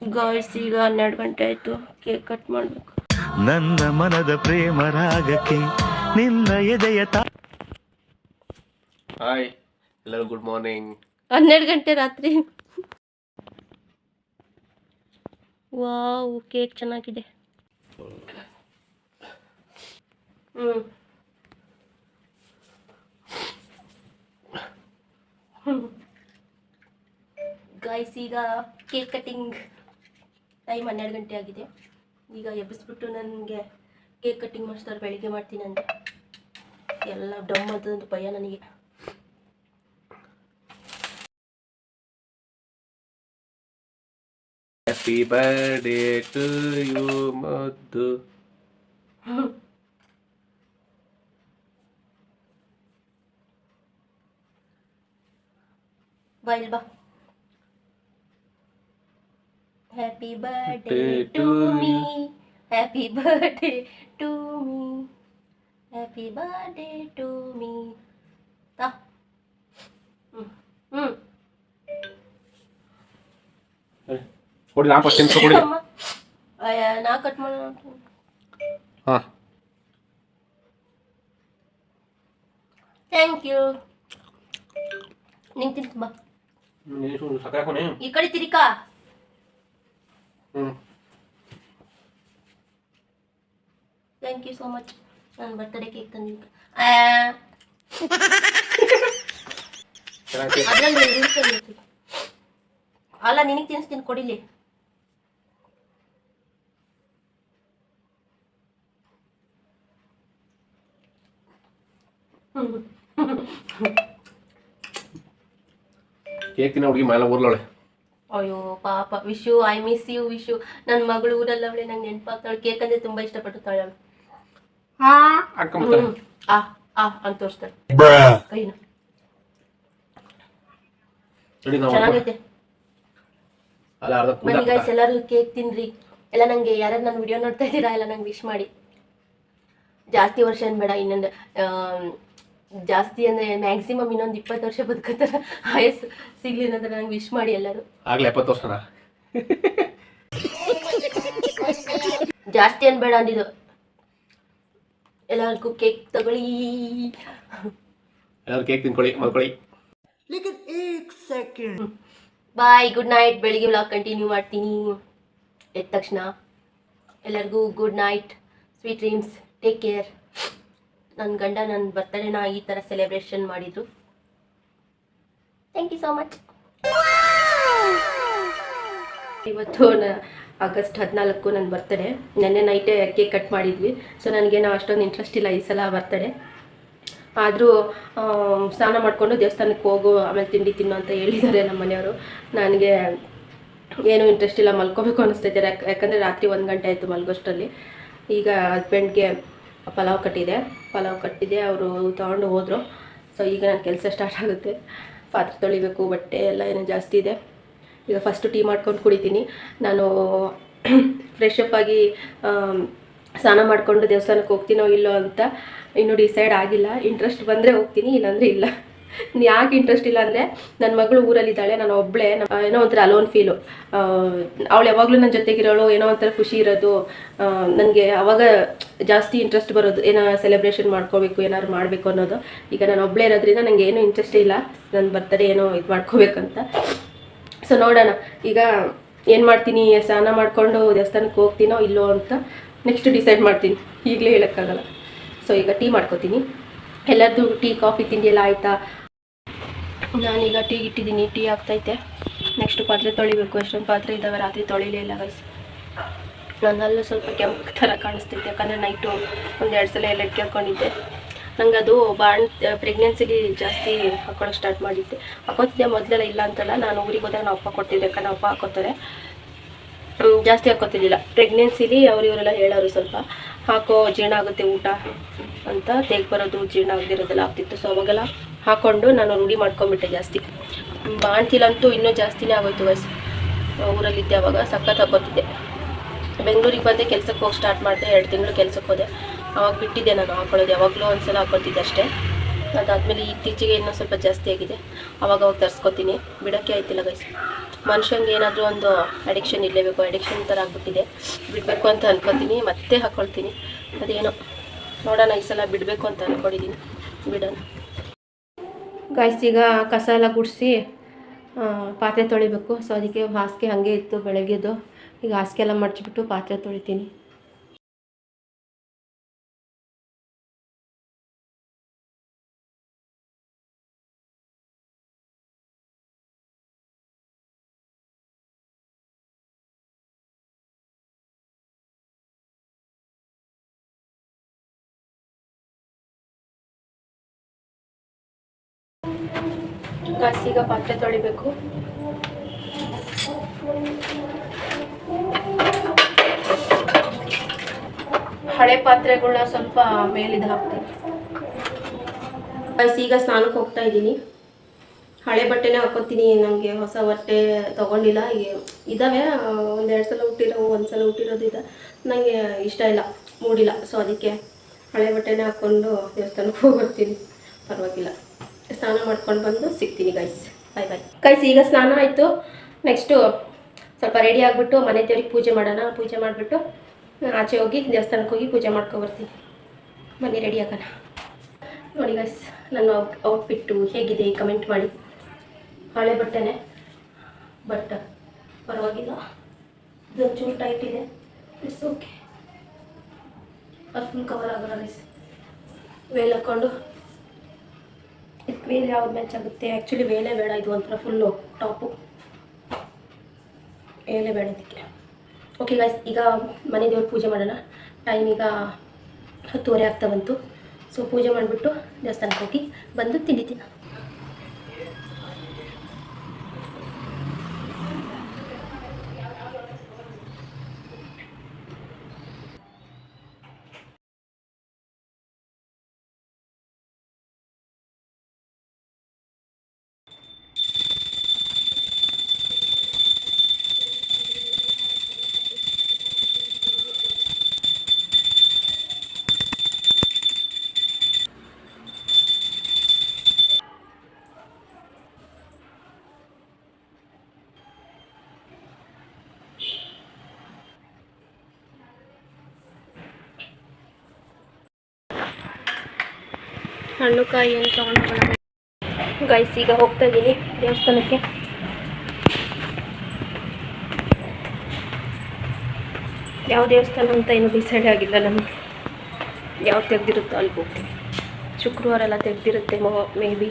Guys ಈಗ 12 ಗಂಟೆ ಆಯಿತು, ಕೇಕ್ ಕಟ್ ಮಾಡಬೇಕು. ನನ್ನ ಮನದ ಪ್ರೇಮ ರಾಗಕ್ಕೆ ನಿನ್ನ ಎದೆಯ ಹಾಯ್ ಎಲ್ಲರೂ, ಗುಡ್ ಮಾರ್ನಿಂಗ್. 12 ಗಂಟೆ ರಾತ್ರಿ. ವಾವ್, ಕೇಕ್ ಚೆನ್ನಾಗಿದೆ. ಗಾಯ್ಸ್ ಈಗ ಕೇಕ್ ಕಟ್ಟಿಂಗ್ ಟೈಮ್ 12 ಗಂಟೆ ಆಗಿದೆ. ಈಗ ಎಬ್ಬಿಸ್ಬಿಟ್ಟು ನನಗೆ ಕೇಕ್ ಕಟ್ಟಿಂಗ್ ಮಾಡಿಸ್ತಾರೆ. ಬೆಳಿಗ್ಗೆ ಮಾಡ್ತೀನಿ ಅಂದರೆ ಎಲ್ಲ ಡಮ್ ಅಂತಂದು ಭಯ ನನಗೆ. ಹ್ಯಾಪಿ ಬರ್ಡೇ ಟು ಯು ಮದ್ದು. ಬಾಯ್ ಬಾ. Happy birthday to me, happy birthday to me, happy birthday to me. ಕೊಡಿ, ನಾ ಫಸ್ಟ್ ನಿಮಿಷ ಕೊಡಿ. ನಾ ಕಟ್ ಮಾಡೋಣ. ಹಾಂ, ಥ್ಯಾಂಕ್ ಯು. ನಿಂಗೆ ತಿಂತ ಬಾ. ಸಕಾಕೋನೆ ಈ ಕಡೆ ತಿರಿಕಾ. Thank you so much. ನನ್ನ ಬರ್ತಡೇ ಕೇಕ್ ತಂದಿದ್ದ ಅಲ್ಲ, ನಿನಗೆ ತಿನ್ನಿಸ್ತೀನಿ, ಕೊಡಿಲಿ. ಕೇಕ್ ತಿನ್ನ ಹುಡುಗಿ ಮೇಲೆ ಊರ್ಲವಳೆ. ಅಯ್ಯೋ ಪಾಪ, Vishu, I miss you Vishu. ನನ್ನ ಮಗಳು ಊರಲ್ಲ ಅವಳೆ, ನಂಗೆ ನೆನಪಾಗ್ತಾಳೆ. ಕೇಕ್ ಅಂದ್ರೆ ತುಂಬಾ ಇಷ್ಟಪಡ್ತಾಳೆ ಅವಳು. ಅಂತ ತೋರಿಸ್ತಾಳೆ ಕೈನ. ಚೆನ್ನಾಗೈತೆ. ಬನ್ನಿ ಗೈಸ್, ಎಲ್ಲರೂ ಕೇಕ್ ತಿನ್ರಿ. ಎಲ್ಲ ನಂಗೆ ಯಾರ್ಯಾರು ನನ್ನ ವಿಡಿಯೋ ನೋಡ್ತಾ ಇದ್ದೀರಾ ಎಲ್ಲ ನಂಗೆ ವಿಶ್ ಮಾಡಿ. ಜಾಸ್ತಿ ವರ್ಷ ಅನ್ಬೇಡ, ಇನ್ನೊಂದು ಜಾಸ್ತಿ ಅಂದರೆ ಮ್ಯಾಕ್ಸಿಮಮ್ ಇನ್ನೊಂದು 20 ವರ್ಷ ಬದುಕತ್ತಾರ. ಆಯಸ್ಸು ಸಿಗ್ಲಿ ಅನ್ನೋದ್ರ ನಂಗೆ ವಿಶ್ ಮಾಡಿ ಎಲ್ಲರೂ. ಆಗ್ಲೇ 70 ವರ್ಷನ ಜಾಸ್ತಿ ಅನ್ಬೇಡ ಅಂದಿದ್ದು. ಎಲ್ಲರಿಗೂ ಕೇಕ್ ತಗೊಳ್ಳಿ, ಎಲ್ಲರೂ ಕೇಕ್ ತಿನ್ಕೊಳ್ಳಿ, ಮಲ್ಕೊಳ್ಳಿ. Bye, good night. ಬೆಳಿಗ್ಗೆ ವ್ಲಾಗ್ ಕಂಟಿನ್ಯೂ ಮಾಡ್ತೀನಿ ಎದ್ದ ತಕ್ಷಣ. ಎಲ್ಲರಿಗೂ good night, sweet dreams, take care. ನನ್ನ ಗಂಡ ನನ್ನ ಬರ್ತಡೇನ ಈ ಥರ ಸೆಲೆಬ್ರೇಷನ್ ಮಾಡಿದರು. Thank you so much. ಇವತ್ತು ಆಗಸ್ಟ್ 14 ನನ್ನ ಬರ್ತಡೇ. ನೆನ್ನೆ ನೈಟೇ ಕೇಕ್ ಕಟ್ ಮಾಡಿದ್ವಿ. ಸೊ ನನಗೇನೋ ಅಷ್ಟೊಂದು ಇಂಟ್ರೆಸ್ಟ್ ಇಲ್ಲ ಈ ಸಲ ಬರ್ತಡೇ. ಆದರೂ ಸ್ನಾನ ಮಾಡಿಕೊಂಡು ದೇವಸ್ಥಾನಕ್ಕೆ ಹೋಗು, ಆಮೇಲೆ ತಿಂಡಿ ತಿನ್ನು ಅಂತ ಹೇಳಿದ್ದಾರೆ ನಮ್ಮ ಮನೆಯವರು. ನನಗೆ ಏನೂ ಇಂಟ್ರೆಸ್ಟ್ ಇಲ್ಲ, ಮಲ್ಕೋಬೇಕು ಅನ್ನಿಸ್ತೈತೆ. ಯಾಕಂದರೆ ರಾತ್ರಿ 1 ಗಂಟೆ ಆಯಿತು ಮಲ್ಗೋಷ್ಟರಲ್ಲಿ. ಈಗ ಹಸ್ಬೆಂಡ್ಗೆ ಪಲಾವ್ ಕಟ್ಟಿದೆ, ಅವರು ತೊಗೊಂಡು ಹೋದರು. ಸೊ ಈಗ ನನ್ನ ಕೆಲಸ ಸ್ಟಾರ್ಟ್ ಆಗುತ್ತೆ. ಪಾತ್ರೆ ತೊಳಿಬೇಕು, ಬಟ್ಟೆ ಎಲ್ಲ ಏನೋ ಜಾಸ್ತಿ ಇದೆ. ಈಗ ಫಸ್ಟು ಟೀ ಮಾಡ್ಕೊಂಡು ಕುಡಿತೀನಿ. ನಾನು ಫ್ರೆಶ್ ಅಪ್ ಆಗಿ ಸ್ನಾನ ಮಾಡಿಕೊಂಡು ದೇವಸ್ಥಾನಕ್ಕೆ ಹೋಗ್ತೀನೋ ಇಲ್ಲೋ ಅಂತ ಇನ್ನೂ ಡಿಸೈಡ್ ಆಗಿಲ್ಲ. ಇಂಟ್ರೆಸ್ಟ್ ಬಂದರೆ ಹೋಗ್ತೀನಿ, ಇಲ್ಲಾಂದರೆ ಇಲ್ಲ. ಯಾಕೆ ಇಂಟ್ರೆಸ್ಟ್ ಇಲ್ಲ ಅಂದರೆ ನನ್ನ ಮಗಳು ಊರಲ್ಲಿದ್ದಾಳೆ, ನಾನು ಒಬ್ಬಳೇ. ಏನೋ ಒಂಥರ ಅಲೋನ್ ಫೀಲು. ಅವಳು ಯಾವಾಗಲೂ ನನ್ನ ಜೊತೆಗಿರೋಳು, ಏನೋ ಒಂಥರ ಖುಷಿ ಇರೋದು. ನನಗೆ ಅವಾಗ ಜಾಸ್ತಿ ಇಂಟ್ರೆಸ್ಟ್ ಬರೋದು, ಏನೋ ಸೆಲೆಬ್ರೇಷನ್ ಮಾಡ್ಕೋಬೇಕು, ಏನಾದ್ರು ಮಾಡಬೇಕು ಅನ್ನೋದು. ಈಗ ನಾನು ಒಬ್ಬಳೇ ಇರೋದ್ರಿಂದ ನನಗೆ ಏನೂ ಇಂಟ್ರೆಸ್ಟೇ ಇಲ್ಲ ನನ್ನ ಬರ್ತಡೇ ಏನೋ ಇದು ಮಾಡ್ಕೋಬೇಕಂತ. ಸೊ ನೋಡೋಣ ಈಗ ಏನು ಮಾಡ್ತೀನಿ. ಸ್ನಾನ ಮಾಡಿಕೊಂಡು ದೇವಸ್ಥಾನಕ್ಕೆ ಹೋಗ್ತೀನೋ ಇಲ್ಲೋ ಅಂತ ನೆಕ್ಸ್ಟ್ ಡಿಸೈಡ್ ಮಾಡ್ತೀನಿ, ಈಗಲೇ ಹೇಳೋಕ್ಕಾಗಲ್ಲ. ಸೊ ಈಗ ಟೀ ಮಾಡ್ಕೋತೀನಿ. ಎಲ್ಲರದ್ದು ಟೀ, ಕಾಫಿ, ತಿಂಡಿ ಎಲ್ಲ ಆಯಿತಾ? ನಾನೀಗ ಟೀ ಇಟ್ಟಿದ್ದೀನಿ, ಟೀ ಆಗ್ತೈತೆ. ನೆಕ್ಸ್ಟ್ ಪಾತ್ರೆ ತೊಳಿಬೇಕು. ಎಷ್ಟೊಂದು ಪಾತ್ರೆ ಇದ್ದಾವೆ, ರಾತ್ರಿ ತೊಳಿಲೇ ಇಲ್ಲ ಗೈಸ್. ನನ್ನಲ್ಲೂ ಸ್ವಲ್ಪ ಕೆಂಪು ಥರ ಕಾಣಿಸ್ತೈತೆ, ಯಾಕಂದರೆ ನೈಟು 1-2 ಸಲ ಎಲ್ಲ ಕೇಳ್ಕೊಂಡಿದ್ದೆ. ನಂಗೆ ಅದು ಪ್ರೆಗ್ನೆನ್ಸಿಲಿ ಜಾಸ್ತಿ ಹಾಕೊಳ್ಳೋಕೆ ಸ್ಟಾರ್ಟ್ ಮಾಡಿದ್ದೆ. ಹಾಕೋತಿದ್ದೆ ಮೊದಲೆಲ್ಲ, ಇಲ್ಲ ಅಂತಲ್ಲ. ನಾನು ಊರಿಗೆ ಹೋದಾಗ ನಾವು ಅಪ್ಪ ಕೊಡ್ತಿದ್ದೆ, ಯಾಕಂದ್ರೆ ಅಪ್ಪ ಹಾಕೋತಾರೆ. ಜಾಸ್ತಿ ಹಾಕೋತಿದ್ದಿಲ್ಲ. ಪ್ರೆಗ್ನೆನ್ಸಿಲಿ ಇವರೆಲ್ಲ ಹೇಳೋರು, ಸ್ವಲ್ಪ ಹಾಕೋ, ಜೀರ್ಣ ಆಗುತ್ತೆ ಊಟ ಅಂತ. ತೆಗ್ ಬರೋದು, ಜೀರ್ಣ ಆಗದಿರೋದೆಲ್ಲ ಆಗ್ತಿತ್ತು. ಸೊ ಅವಾಗೆಲ್ಲ ಹಾಕ್ಕೊಂಡು ನಾನು ರೂಢಿ ಮಾಡ್ಕೊಂಬಿಟ್ಟೆ ಜಾಸ್ತಿ. ಬಾಣ್ತಿಲಂತೂ ಇನ್ನೂ ಜಾಸ್ತಿನೇ ಆಗೋಯ್ತು ವಯಸ್ಸು. ಊರಲ್ಲಿದ್ದೆ ಅವಾಗ ಸಖತ್ ಹಾಕೋತಿದ್ದೆ. ಬೆಂಗಳೂರಿಗೆ ಬಂದೆ, ಕೆಲ್ಸಕ್ಕೆ ಹೋಗಿ ಸ್ಟಾರ್ಟ್ ಮಾಡಿದೆ. 2 ತಿಂಗಳು ಕೆಲ್ಸಕ್ಕೆ ಹೋದೆ. ಅವಾಗ ಬಿಟ್ಟಿದ್ದೆ ನಾನು ಹಾಕೊಳ್ಳೋದು. ಯಾವಾಗಲೂ ಒಂದ್ಸಲ ಹಾಕೋತಿದ್ದೆ ಅಷ್ಟೇ. ಅದಾದಮೇಲೆ ಇತ್ತೀಚೆಗೆ ಇನ್ನೂ ಸ್ವಲ್ಪ ಜಾಸ್ತಿ ಆಗಿದೆ. ಅವಾಗ ತರಿಸ್ಕೊತೀನಿ, ಬಿಡೋಕ್ಕೆ ಆಯ್ತಿಲ್ಲ ಗೈಸ್. ಮನುಷ್ಯಂಗೆ ಏನಾದರೂ ಒಂದು ಅಡಿಕ್ಷನ್ ಇರಲೇಬೇಕು, ಅಡಿಕ್ಷನ್ ಥರ ಆಗಿಬಿಟ್ಟಿದೆ. ಬಿಡಬೇಕು ಅಂತ ಅಂದ್ಕೊತೀನಿ, ಮತ್ತೆ ಹಾಕ್ಕೊಳ್ತೀನಿ. ಅದೇನೋ ನೋಡೋಣ, ಈ ಸಲ ಬಿಡಬೇಕು ಅಂತ ಅಂದ್ಕೊಂಡಿದ್ದೀನಿ, ಬಿಡೋಣ ಗೈಸ್. ಈಗ ಕಸ ಎಲ್ಲ ಗುಡಿಸಿ ಪಾತ್ರೆ ತೊಳಿಬೇಕು. ಸೊ ಅದಕ್ಕೆ ಹಾಸಿಗೆ ಹಾಗೆ ಇತ್ತು ಬೆಳಗ್ಗೆದು. ಈಗ ಹಾಸಿಗೆ ಎಲ್ಲ ಮಡಚಿಬಿಟ್ಟು ಪಾತ್ರೆ ತೊಳಿತೀನಿ. ಈಗ ಪಾತ್ರೆ ತೊಳಿಬೇಕು. ಹಳೆ ಪಾತ್ರೆಗಳನ್ನ ಸ್ವಲ್ಪ ಮೇಲಿದ್ದು ಹಾಕ್ತೀನಿ. ಈಗ ಸ್ನಾನಕ್ಕೆ ಹೋಗ್ತಾ ಇದ್ದೀನಿ. ಹಳೆ ಬಟ್ಟೆನೇ ಹಾಕೋತೀನಿ, ನನಗೆ ಹೊಸ ಬಟ್ಟೆ ತೊಗೊಂಡಿಲ್ಲ. ಇದ್ದಾವೆ, ಒಂದೆರಡು ಸಲ ಒಂದು ಸಲ ಹುಟ್ಟಿರೋದು ಇದೆ. ನನಗೆ ಇಷ್ಟ ಇಲ್ಲ, ಮೂಡಿಲ್ಲ. ಸೊ ಅದಕ್ಕೆ ಹಳೆ ಬಟ್ಟೆನೇ ಹಾಕ್ಕೊಂಡು ದೇವಸ್ಥಾನಕ್ಕೆ ಹೋಗ್ಬರ್ತೀನಿ, ಪರವಾಗಿಲ್ಲ. ಸ್ನಾನ ಮಾಡ್ಕೊಂಡು ಬಂದು ಸಿಗ್ತೀನಿ ಗೈಸ್. ಬಾಯ್ ಬಾಯ್ ಗೈಸ್. ಈಗ ಸ್ನಾನ ಆಯಿತು. ನೆಕ್ಸ್ಟು ಸ್ವಲ್ಪ ರೆಡಿ ಆಗಿಬಿಟ್ಟು ಮನೆ ದೇವ್ರಿಗೆ ಪೂಜೆ ಮಾಡೋಣ. ಪೂಜೆ ಮಾಡಿಬಿಟ್ಟು ಆಚೆ ಹೋಗಿ ದೇವಸ್ಥಾನಕ್ಕೆ ಹೋಗಿ ಪೂಜೆ ಮಾಡ್ಕೊಬರ್ತೀನಿ. ಬನ್ನಿ ರೆಡಿ ಆಗೋಣ. ನೋಡಿ ಗೈಸ್, ನನ್ನ ಔಟ್ಫಿಟ್ಟು ಹೇಗಿದೆ ಕಮೆಂಟ್ ಮಾಡಿ. ಹಳೆ ಬಟ್ಟೆನೇ, ಬಟ್ ಪರವಾಗಿಲ್ಲ, ಇದೊಂಚೂರು ಟೈಟ್ ಇದೆ. ಇಟ್ಸ್ ಓಕೆ, ಅದು ಫುಲ್ ಕವರ್ ಆಗೋಲ್ಲ ಗೈಸ್. ವೇಲ್ ಹಾಕ್ಕೊಂಡು ವೇಲ್ ಯಾವ್ದು ಮ್ಯಾಚ್ ಆಗುತ್ತೆ? ಆ್ಯಕ್ಚುಲಿ ವೇಲೇ ಬೇಡ, ಇದು ಒಂಥರ ಫುಲ್ಲು ಟಾಪು, ವೇಲೇ ಬೇಡ ಇದಕ್ಕೆ. ಓಕೆ ಗೈಸ್, ಈಗ ಮನೆ ದೇವ್ರ ಪೂಜೆ ಮಾಡೋಣ. ಟೈಮ್ ಈಗ 10:30 ಆಗ್ತಾ ಬಂತು. ಸೊ ಪೂಜೆ ಮಾಡಿಬಿಟ್ಟು ದೇವಸ್ಥಾನಕ್ಕೆ ಹೋಗಿ ಬಂದು ತಿಂಡಿತೀನಿ. ಹಣ್ಣು ಕಾಯಿ ಏನು ತೊಗೊಂಡು ಹೋಗೋಣ ಗೈಸ್. ಈಗ ಹೋಗ್ತಾ ಇದ್ದೀನಿ ದೇವಸ್ಥಾನಕ್ಕೆ. ಯಾವ ದೇವಸ್ಥಾನ ಅಂತ ಇನ್ನೂ ಡಿಸೈಡ್ ಆಗಿಲ್ಲ ನಮಗೆ. ಯಾವ ತೆಗ್ದಿರುತ್ತೋ ಅಲ್ಲಿ ಹೋಗ್ತೀನಿ. ಶುಕ್ರವಾರ ಎಲ್ಲ ತೆಗ್ದಿರುತ್ತೆ ಮೇ ಬಿ.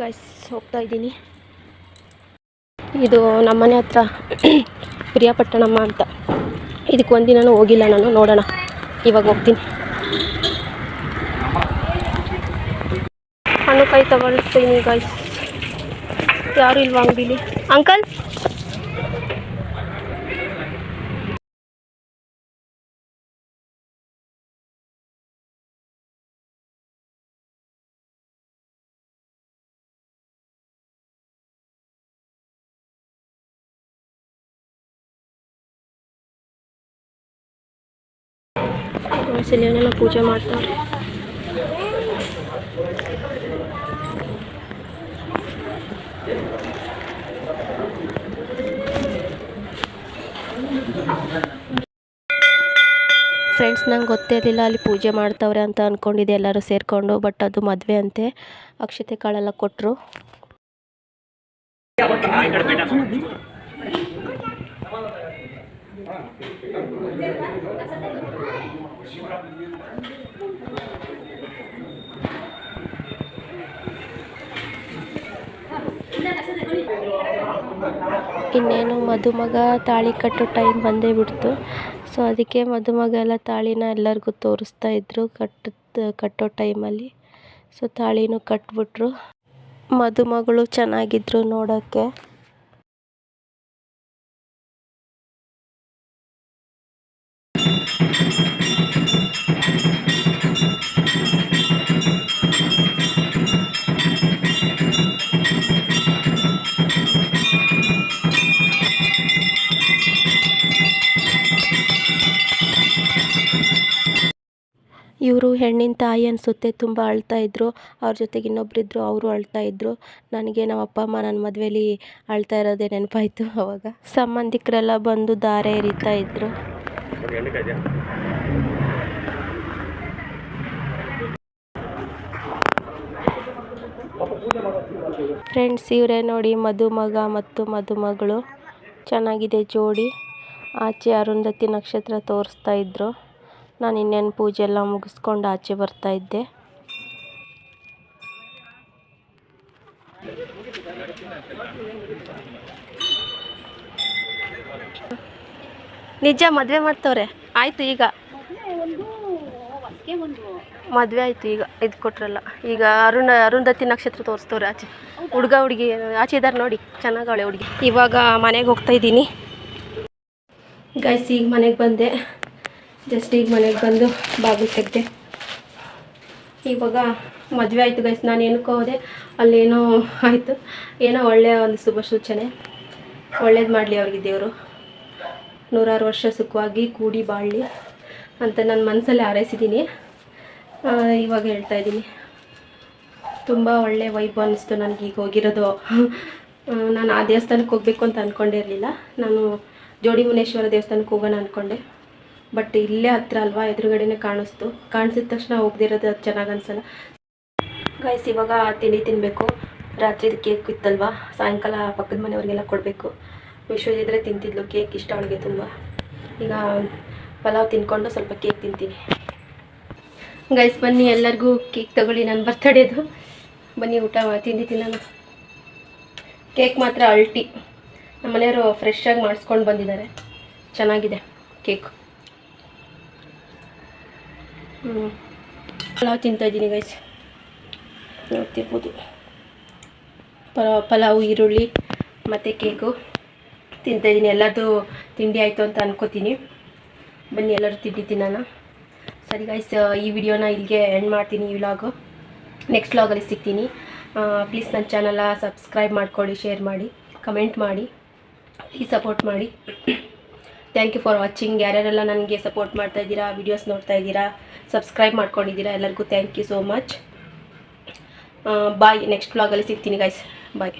ಗೈಸ್ ಹೋಗ್ತಾ ಇದ್ದೀನಿ. ಇದು ನಮ್ಮನೆ ಹತ್ರ ಪ್ರಿಯಾಪಟ್ಟಣಮ್ಮ ಅಂತ. ಇದಕ್ಕೆ ಒಂದಿನೂ ಹೋಗಿಲ್ಲ ನಾನು, ನೋಡೋಣ ಇವಾಗ ಹೋಗ್ತೀನಿ. ಹಣ್ಣು ಕಾಯಿ ತಗೊಳ್ತೀನಿ ಗೈಸ್. ಯಾರು ಇಲ್ವಾ ಅಂಗಡಿಲಿ? ಅಂಕಲ್ ಸೆಲೆನೆಲ್ಲ ಪೂಜೆ ಮಾಡ್ತಾರೆ. ಫ್ರೆಂಡ್ಸ್, ನಂಗೆ ಗೊತ್ತೇ ಇರಲಿಲ್ಲ ಅಲ್ಲಿ ಪೂಜೆ ಮಾಡ್ತಾವ್ರೆ ಅಂತ ಅಂದ್ಕೊಂಡಿದ್ದೆ ಎಲ್ಲರೂ ಸೇರಿಕೊಂಡು. ಬಟ್ ಅದು ಮದುವೆ ಅಂತೆ. ಅಕ್ಷತೆ ಕಾಳೆಲ್ಲ ಕೊಟ್ಟರು. ಇನ್ನೇನು ಮದುಮಗ ತಾಳಿ ಕಟ್ಟೋ ಟೈಮ್ ಬಂದೇ ಬಿಡ್ತು. ಸೊ ಅದಕ್ಕೆ ಮದುಮಗ ಎಲ್ಲ ತಾಳಿನ ಎಲ್ಲರಿಗೂ ತೋರಿಸ್ತಾ ಇದ್ರು ಕಟ್ಟೋ ಟೈಮಲ್ಲಿ. ಸೊ ತಾಳಿನೂ ಕಟ್ಬಿಟ್ರು. ಮದುಮಗಳು ಚೆನ್ನಾಗಿದ್ರು ನೋಡೋಕ್ಕೆ. ಇವರು ಹೆಣ್ಣಿನ ತಾಯಿ ಅನಿಸುತ್ತೆ, ತುಂಬ ಅಳ್ತಾಯಿದ್ರು. ಅವ್ರ ಜೊತೆಗೆ ಇನ್ನೊಬ್ಬರಿದ್ರು, ಅವರು ಅಳ್ತಾಯಿದ್ರು. ನನಗೆ ನಮ್ಮ ಅಪ್ಪ ಅಮ್ಮ ನನ್ನ ಮದುವೆಲಿ ಅಳ್ತಾ ಇರೋದೇ ನೆನಪಾಯಿತು. ಅವಾಗ ಸಂಬಂಧಿಕರೆಲ್ಲ ಬಂದು ದಾರೆ ಎರಿತಾ ಇದ್ರು. ಫ್ರೆಂಡ್ಸ್, ಇವರೇ ನೋಡಿ ಮದುಮಗ ಮತ್ತು ಮದುಮಗಳು. ಚೆನ್ನಾಗಿದೆ ಜೋಡಿ. ಆಚೆ ಅರುಂಧತಿ ನಕ್ಷತ್ರ ತೋರಿಸ್ತಾ ಇದ್ರು. ನಾನು ಇನ್ನೇನು ಪೂಜೆ ಎಲ್ಲ ಮುಗಿಸ್ಕೊಂಡು ಆಚೆ ಬರ್ತಾ ಇದ್ದೆ. ನಿಜ ಮದುವೆ ಮಾಡ್ತವ್ರೆ. ಆಯಿತು, ಈಗ ಮದುವೆ ಆಯಿತು. ಈಗ ಇದು ಕೊಟ್ರಲ್ಲ, ಈಗ ಅರುಂಧತಿ ನಕ್ಷತ್ರ ತೋರಿಸ್ತವ್ರೆ ಆಚೆ. ಹುಡುಗ ಹುಡುಗಿ ಆಚೆ ಇದ್ದಾರೆ ನೋಡಿ, ಚೆನ್ನಾಗವಳೆ ಹುಡುಗಿ. ಇವಾಗ ಮನೆಗೆ ಹೋಗ್ತಾ ಇದ್ದೀನಿ ಗೈಸ್. ಈಗ ಮನೆಗೆ ಬಂದೆ. ಜಸ್ಟ್ ಈಗ ಮನೆಗೆ ಬಂದು ಬಾಗಿಲು ತೆಗೆದೆ. ಇವಾಗ ಮದುವೆ ಆಯಿತು ಗೈಸ್. ನಾನು ಏನಕ್ಕೆ ಹೋದೆ, ಅಲ್ಲೇನೋ ಆಯಿತು. ಏನೋ ಒಳ್ಳೆಯ ಒಂದು ಶುಭ ಸೂಚನೆ. ಒಳ್ಳೇದು ಮಾಡಲಿ ಅವ್ರಿಗೆ ದೇವರು. 100 ವರ್ಷ ಸುಖವಾಗಿ ಕೂಡಿ ಬಾಳಲಿ ಅಂತ ನನ್ನ ಮನಸ್ಸಲ್ಲಿ ಹಾರೈಸಿದ್ದೀನಿ. ಇವಾಗ ಹೇಳ್ತಾ ಇದ್ದೀನಿ. ತುಂಬ ಒಳ್ಳೆ ವೈಬ್ ಅನ್ನಿಸ್ತು ನನಗೆ ಈಗ ಹೋಗಿರೋದು. ನಾನು ಆ ದೇವಸ್ಥಾನಕ್ಕೆ ಹೋಗಬೇಕು ಅಂತ ಅಂದ್ಕೊಂಡಿರಲಿಲ್ಲ. ನಾನು ಜೋಡಿ ಮುನೇಶ್ವರ ದೇವಸ್ಥಾನಕ್ಕೆ ಹೋಗೋಣ ಅಂದ್ಕೊಂಡೆ. ಬಟ್ ಇಲ್ಲೇ ಹತ್ರ ಅಲ್ವಾ, ಎದುರುಗಡೆನೇ ಕಾಣಿಸಿದ ತಕ್ಷಣ ಹೋಗದಿರೋದು ಅದು ಚೆನ್ನಾಗಿ ಅನಿಸಲ್ಲ ಗೈಸ್. ಇವಾಗ ತಿಂಡಿ ತಿನ್ನಬೇಕು. ರಾತ್ರಿದು ಕೇಕ್ ಇತ್ತಲ್ವ, ಸಾಯಂಕಾಲ ಪಕ್ಕದ ಮನೆಯವ್ರಿಗೆಲ್ಲ ಕೊಡಬೇಕು. ವಿಶ್ವಜಿದ್ರೆ ತಿಂತಿದ್ಲು, ಕೇಕ್ ಇಷ್ಟ ಅವಳಿಗೆ ತುಂಬ. ಈಗ ಪಲಾವ್ ತಿನ್ಕೊಂಡು ಸ್ವಲ್ಪ ಕೇಕ್ ತಿಂತೀನಿ ಗೈಸ್. ಬನ್ನಿ ಎಲ್ಲರಿಗೂ ಕೇಕ್ ತಗೊಳ್ಳಿ, ನನ್ನ ಬರ್ತಡೇದು. ಬನ್ನಿ ಊಟ ತಿಂಡಿ ತಿನ್ನೋಣ. ಕೇಕ್ ಮಾತ್ರ ಅಲ್ಟಿ. ನಮ್ಮ ಮನೆಯವರು ಫ್ರೆಶ್ಶಾಗಿ ಮಾಡಿಸ್ಕೊಂಡು ಬಂದಿದ್ದಾರೆ. ಚೆನ್ನಾಗಿದೆ ಕೇಕ್. ಪಲಾವ್ ತಿಂತಾಯಿದ್ದೀನಿ ಗೈಸ್, ನೋಡ್ತಿರ್ಬೋದು. ಪಲಾವು, ಈರುಳ್ಳಿ ಮತ್ತು ಕೇಕು ತಿಂತಾಯಿದ್ದೀನಿ. ಎಲ್ಲರದು ತಿಂಡಿ ಆಯಿತು ಅಂತ ಅನ್ಕೋತೀನಿ. ಬನ್ನಿ ಎಲ್ಲರೂ ತಿಂಡಿ ತಿನ್ನೋಣ. ಸರಿ ಗೈಸ್, ಈ ವಿಡಿಯೋನ ಇಲ್ಲಿಗೆ ಎಂಡ್ ಮಾಡ್ತೀನಿ. ಈ ವ್ಲಾಗು ನೆಕ್ಸ್ಟ್ ವ್ಲಾಗಲ್ಲಿ ಸಿಗ್ತೀನಿ. ಪ್ಲೀಸ್ ನನ್ನ ಚಾನಲ ಸಬ್ಸ್ಕ್ರೈಬ್ ಮಾಡ್ಕೊಳ್ಳಿ, ಶೇರ್ ಮಾಡಿ, ಕಮೆಂಟ್ ಮಾಡಿ, ಪ್ಲೀಸ್ ಸಪೋರ್ಟ್ ಮಾಡಿ. Thank you for watching. ಯಾರ್ಯಾರೆಲ್ಲ ನನಗೆ ಸಪೋರ್ಟ್ ಮಾಡ್ತಾಯಿದ್ದೀರಾ, ವೀಡಿಯೋಸ್ ನೋಡ್ತಾ ಇದ್ದೀರಾ, ಸಬ್ಸ್ಕ್ರೈಬ್ ಮಾಡ್ಕೊಂಡಿದ್ದೀರಾ, ಎಲ್ಲರಿಗೂ thank you so much. Bye. Next ವ್ಲಾಗಲ್ಲಿ ಸಿಗ್ತೀನಿ ಗೈಸ್. ಬಾಯ್.